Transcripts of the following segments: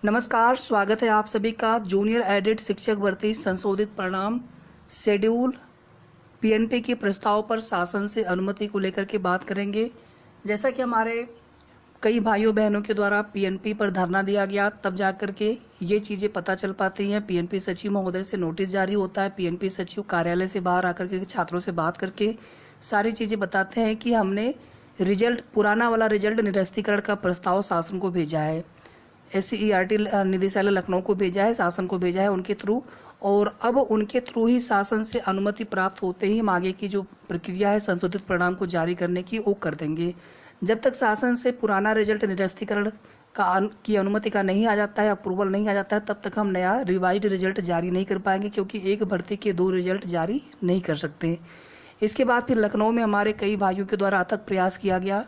नमस्कार, स्वागत है आप सभी का जूनियर एडेड शिक्षक भर्ती संशोधित परिणाम शेड्यूल पीएनपी के प्रस्ताव पर शासन से अनुमति को लेकर के बात करेंगे। जैसा कि हमारे कई भाइयों बहनों के द्वारा पीएनपी पर धरना दिया गया, तब जाकर के ये चीज़ें पता चल पाती हैं। पीएनपी सचिव महोदय से नोटिस जारी होता है, पीएनपी सचिव कार्यालय से बाहर आकर के छात्रों से बात करके सारी चीज़ें बताते हैं कि हमने पुराना वाला रिजल्ट निरस्तीकरण का प्रस्ताव शासन को भेजा है। SCERT निदेशालय लखनऊ को भेजा है, शासन को भेजा है उनके थ्रू, और अब उनके थ्रू ही शासन से अनुमति प्राप्त होते ही हम आगे की जो प्रक्रिया है संशोधित परिणाम को जारी करने की वो कर देंगे। जब तक शासन से पुराना रिजल्ट निरस्तीकरण की अनुमति का नहीं आ जाता है, अप्रूवल नहीं आ जाता है, तब तक हम नया रिवाइज्ड रिजल्ट जारी नहीं कर पाएंगे, क्योंकि एक भर्ती के 2 रिजल्ट जारी नहीं कर सकते। इसके बाद फिर लखनऊ में हमारे कई भाइयों के द्वारा अथक प्रयास किया गया।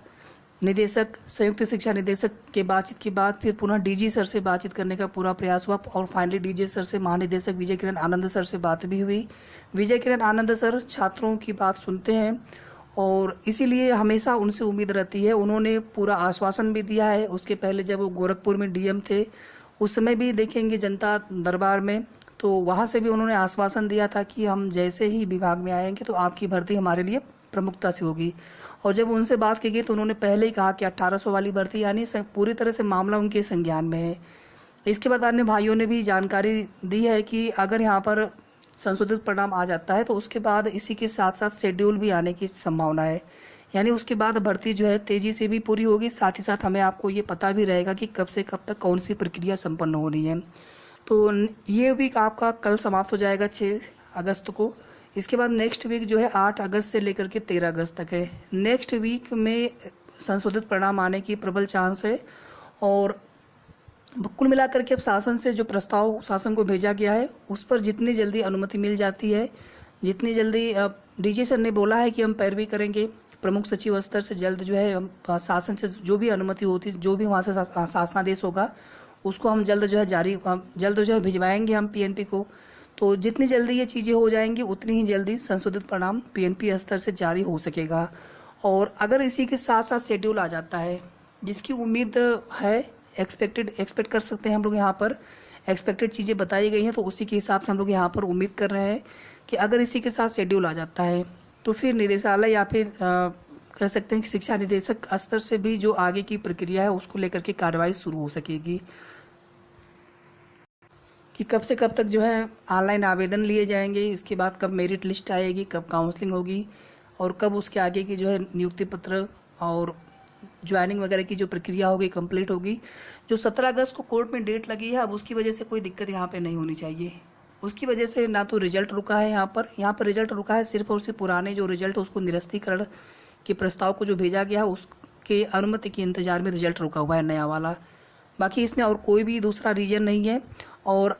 निदेशक, संयुक्त शिक्षा निदेशक के बातचीत के बाद फिर पुनः डीजी सर से बातचीत करने का पूरा प्रयास हुआ, और फाइनली डीजी सर से महानिदेशक विजय किरण आनंद सर से बात भी हुई। विजय किरण आनंद सर छात्रों की बात सुनते हैं और इसीलिए हमेशा उनसे उम्मीद रहती है। उन्होंने पूरा आश्वासन भी दिया है। उसके पहले जब वो गोरखपुर में डीएम थे उस समय भी देखेंगे जनता दरबार में, तो वहाँ से भी उन्होंने आश्वासन दिया था कि हम जैसे ही विभाग में आएंगे तो आपकी भर्ती हमारे लिए प्रमुखता से होगी। और जब उनसे बात की गई तो उन्होंने पहले ही कहा कि 1800 वाली भर्ती यानी पूरी तरह से मामला उनके संज्ञान में है। इसके बाद अन्य भाइयों ने भी जानकारी दी है कि अगर यहाँ पर संशोधित परिणाम आ जाता है तो उसके बाद इसी के साथ साथ शेड्यूल भी आने की संभावना है, यानी उसके बाद भर्ती जो है तेज़ी से भी पूरी होगी। साथ ही साथ हमें आपको ये पता भी रहेगा कि कब से कब तक कौन सी प्रक्रिया संपन्न हो रही है। तो ये वीक आपका कल समाप्त हो जाएगा 6 अगस्त को। इसके बाद नेक्स्ट वीक जो है 8 अगस्त से लेकर के 13 अगस्त तक है। नेक्स्ट वीक में संशोधित परिणाम आने की प्रबल चांस है। और कुल मिलाकर के अब शासन से जो प्रस्ताव शासन को भेजा गया है उस पर जितनी जल्दी अनुमति मिल जाती है, जितनी जल्दी डीजी सर ने बोला है कि हम पैरवी करेंगे, प्रमुख सचिव स्तर से जल्द जो है हम शासन से जो भी अनुमति होती, जो भी वहाँ से शासनादेश होगा उसको हम जल्द जो है भिजवाएंगे हम पीएनपी को। तो जितनी जल्दी ये चीज़ें हो जाएंगी उतनी ही जल्दी संशोधित परिणाम पीएनपी स्तर से जारी हो सकेगा। और अगर इसी के साथ साथ शेड्यूल आ जाता है, जिसकी उम्मीद है, एक्सपेक्ट कर सकते हैं हम लोग, यहाँ पर एक्सपेक्टेड चीज़ें बताई गई हैं, तो उसी के हिसाब से हम लोग यहाँ पर उम्मीद कर रहे हैं कि अगर इसी के साथ शेड्यूल आ जाता है तो फिर निदेशालय या फिर कह सकते हैं कि शिक्षा निदेशक स्तर से भी जो आगे की प्रक्रिया है उसको लेकर के कार्रवाई शुरू हो सकेगी कि कब से कब तक जो है ऑनलाइन आवेदन लिए जाएंगे, इसके बाद कब मेरिट लिस्ट आएगी, कब काउंसलिंग होगी, और कब उसके आगे की जो है नियुक्ति पत्र और ज्वाइनिंग वगैरह की जो प्रक्रिया होगी कंप्लीट होगी। जो 17 अगस्त को कोर्ट में डेट लगी है, अब उसकी वजह से कोई दिक्कत यहाँ पे नहीं होनी चाहिए। उसकी वजह से ना तो रिजल्ट रुका है यहाँ पर रिजल्ट रुका है सिर्फ और सिर्फ पुराने जो रिजल्ट उसको निरस्तीकरण के प्रस्ताव को जो भेजा गया है उसके अनुमति के इंतजार में रिजल्ट रुका हुआ है नया वाला। बाकी इसमें और कोई भी दूसरा रीजन नहीं है। और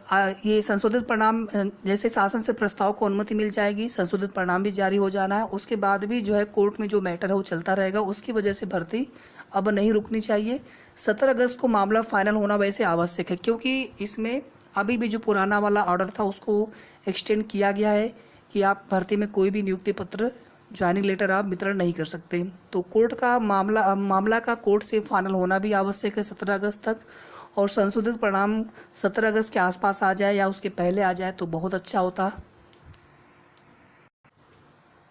ये संशोधित परिणाम जैसे शासन से प्रस्ताव को अनुमति मिल जाएगी, संशोधित परिणाम भी जारी हो जाना है, उसके बाद भी जो है कोर्ट में जो मैटर है वो चलता रहेगा। उसकी वजह से भर्ती अब नहीं रुकनी चाहिए। 17 अगस्त को मामला फाइनल होना वैसे आवश्यक है, क्योंकि इसमें अभी भी जो पुराना वाला ऑर्डर था उसको एक्सटेंड किया गया है कि आप भर्ती में कोई भी नियुक्ति पत्र, ज्वाइनिंग लेटर आप वितरण नहीं कर सकते। तो कोर्ट का मामला का कोर्ट से फाइनल होना भी आवश्यक है 17 अगस्त तक। और संशोधित परिणाम 17 अगस्त के आसपास आ जाए या उसके पहले आ जाए तो बहुत अच्छा होता।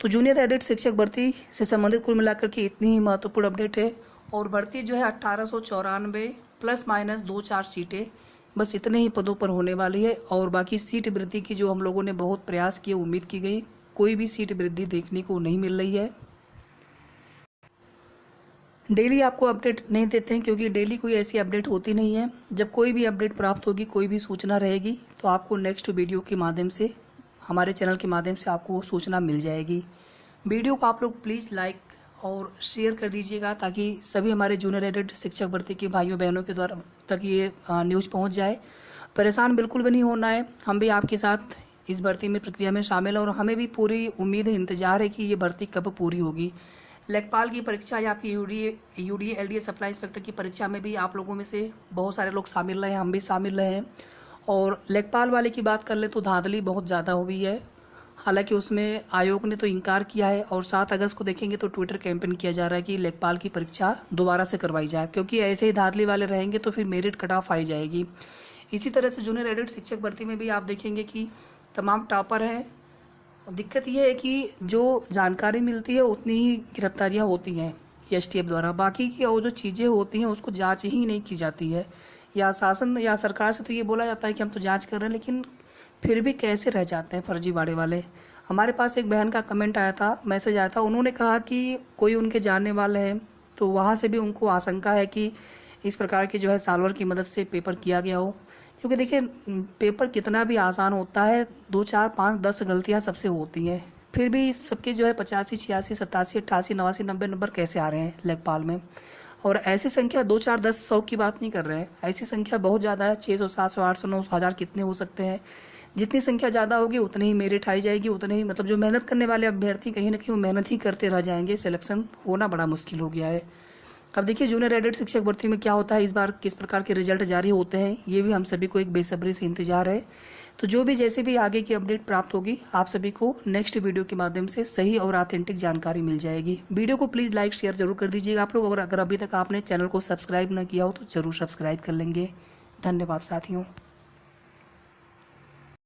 तो जूनियर एडेड शिक्षक भर्ती से संबंधित कुल मिलाकर के इतनी ही महत्वपूर्ण अपडेट है। और भर्ती जो है 1894 ± 2-4 सीटें, बस इतने ही पदों पर होने वाली है। और बाकी सीट वृद्धि की जो हम लोगों ने बहुत प्रयास किए, उम्मीद की गई, कोई भी सीट वृद्धि देखने को नहीं मिल रही है। डेली आपको अपडेट नहीं देते हैं क्योंकि डेली कोई ऐसी अपडेट होती नहीं है। जब कोई भी अपडेट प्राप्त होगी, कोई भी सूचना रहेगी तो आपको नेक्स्ट वीडियो के माध्यम से, हमारे चैनल के माध्यम से आपको वो सूचना मिल जाएगी। वीडियो को आप लोग प्लीज़ लाइक और शेयर कर दीजिएगा ताकि सभी हमारे जूनियर एडेड शिक्षक भर्ती के भाइयों बहनों के द्वारा तक ये न्यूज़ पहुँच जाए। परेशान बिल्कुल भी नहीं होना है, हम भी आपके साथ इस भर्ती में प्रक्रिया में शामिल हैं और हमें भी पूरी उम्मीद है, इंतज़ार है कि ये भर्ती कब पूरी होगी। लेखपाल की परीक्षा या फिर यूडीए एलडीए सप्लाई इंस्पेक्टर की परीक्षा में भी आप लोगों में से बहुत सारे लोग शामिल रहे हैं, हम भी शामिल रहे हैं। और लेखपाल वाले की बात कर ले तो धांधली बहुत ज़्यादा हुई है। हालांकि उसमें आयोग ने तो इनकार किया है और 7 अगस्त को देखेंगे तो ट्विटर कैंपेन किया जा रहा है कि लेखपाल की परीक्षा दोबारा से करवाई जाए, क्योंकि ऐसे ही धांधली वाले रहेंगे तो फिर मेरिट कट ऑफ आई जाएगी। इसी तरह से जूनियर एडेड शिक्षक भर्ती में भी आप देखेंगे कि तमाम टॉपर हैं। दिक्कत ये है कि जो जानकारी मिलती है उतनी ही गिरफ्तारियाँ होती हैं एसटीएफ द्वारा, बाकी की और जो चीज़ें होती हैं उसको जांच ही नहीं की जाती है। या शासन या सरकार से तो ये बोला जाता है कि हम तो जांच कर रहे हैं, लेकिन फिर भी कैसे रह जाते हैं फर्जीवाड़े वाले। हमारे पास एक बहन का कमेंट आया था, मैसेज आया था, उन्होंने कहा कि कोई उनके जानने वाले हैं, तो वहाँ से भी उनको आशंका है कि इस प्रकार की जो है सॉल्वर की मदद से पेपर किया गया हो। क्योंकि देखिए पेपर कितना भी आसान होता है, 2 4 5 10 गलतियाँ सबसे होती हैं, फिर भी सबके जो है 85 86 87 88 89 90 नंबर कैसे आ रहे हैं लेखपाल में। और ऐसी संख्या 2 4 10 100 की बात नहीं कर रहे हैं, ऐसी संख्या बहुत ज़्यादा है, 600 700 800 900 1000 कितने हो सकते हैं। जितनी संख्या ज़्यादा होगी उतनी ही मेरिट आई जाएगी, उतने ही मतलब जो मेहनत करने वाले अभ्यर्थी कहीं ना कहीं वो मेहनत ही करते रह जाएंगे, सिलेक्शन होना बड़ा मुश्किल हो गया है। अब देखिए जूनियर एडेड शिक्षक भर्ती में क्या होता है, इस बार किस प्रकार के रिजल्ट जारी होते हैं, ये भी हम सभी को एक बेसब्री से इंतजार है। तो जो भी जैसे भी आगे की अपडेट प्राप्त होगी आप सभी को नेक्स्ट वीडियो के माध्यम से सही और ऑथेंटिक जानकारी मिल जाएगी। वीडियो को प्लीज़ लाइक शेयर जरूर कर दीजिएगा आप लोग, अगर अभी तक आपने चैनल को सब्सक्राइब न किया हो तो ज़रूर सब्सक्राइब कर लेंगे। धन्यवाद साथियों।